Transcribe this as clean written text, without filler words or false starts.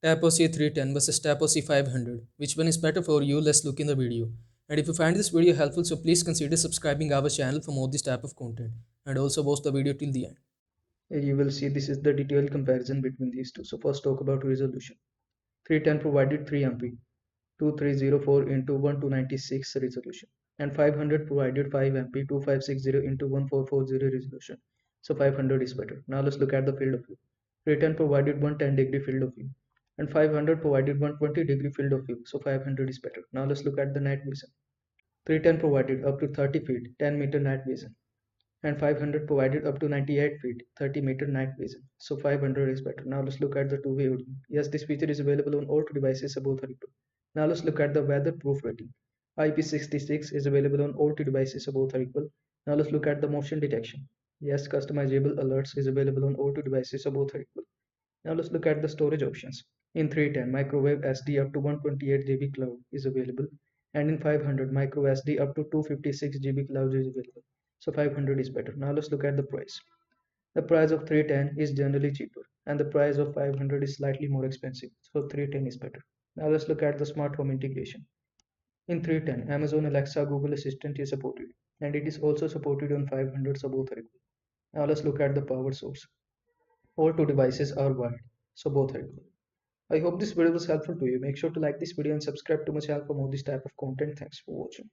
Tapo C310 versus Tapo C500. Which one is better for you? Let's look in the video. And if you find this video helpful, so please consider subscribing our channel for more this type of content. And also watch the video till the end. Here you will see this is the detailed comparison between these two. So first talk about resolution. 310 provided 3 MP, 2304 into 1296 resolution, and 500 provided 5 MP, 2560 into 1440 resolution. So 500 is better. Now let's look at the field of view. 310 provided 110-degree field of view, and 500 provided 120-degree field of view. So 500 is better. Now let's look at the night vision. 310 provided up to 30 feet, 10-meter night vision, and 500 provided up to 98 feet, 30-meter night vision. So 500 is better. Now let's look at the two-way audio. Yes, this feature is available on all two devices above 32. Now let's look at the weatherproof rating. IP66 is available on all two devices above 32. Now let's look at the motion detection. Yes, customizable alerts is available on all two devices above 32. Now let's look at the storage options. In 310, microwave SD up to 128 GB cloud is available, and in 500, micro SD up to 256 GB cloud is available. So 500 is better. Now let's look at the price. The price of 310 is generally cheaper, and the price of 500 is slightly more expensive. So 310 is better. Now let's look at the smart home integration. In 310, Amazon Alexa Google Assistant is supported, and it is also supported on 500 above 30. Now let's look at the power source. All two devices are wired, so both are equal. I hope this video was helpful to you. Make sure to like this video and subscribe to my channel for more this type of content. Thanks for watching.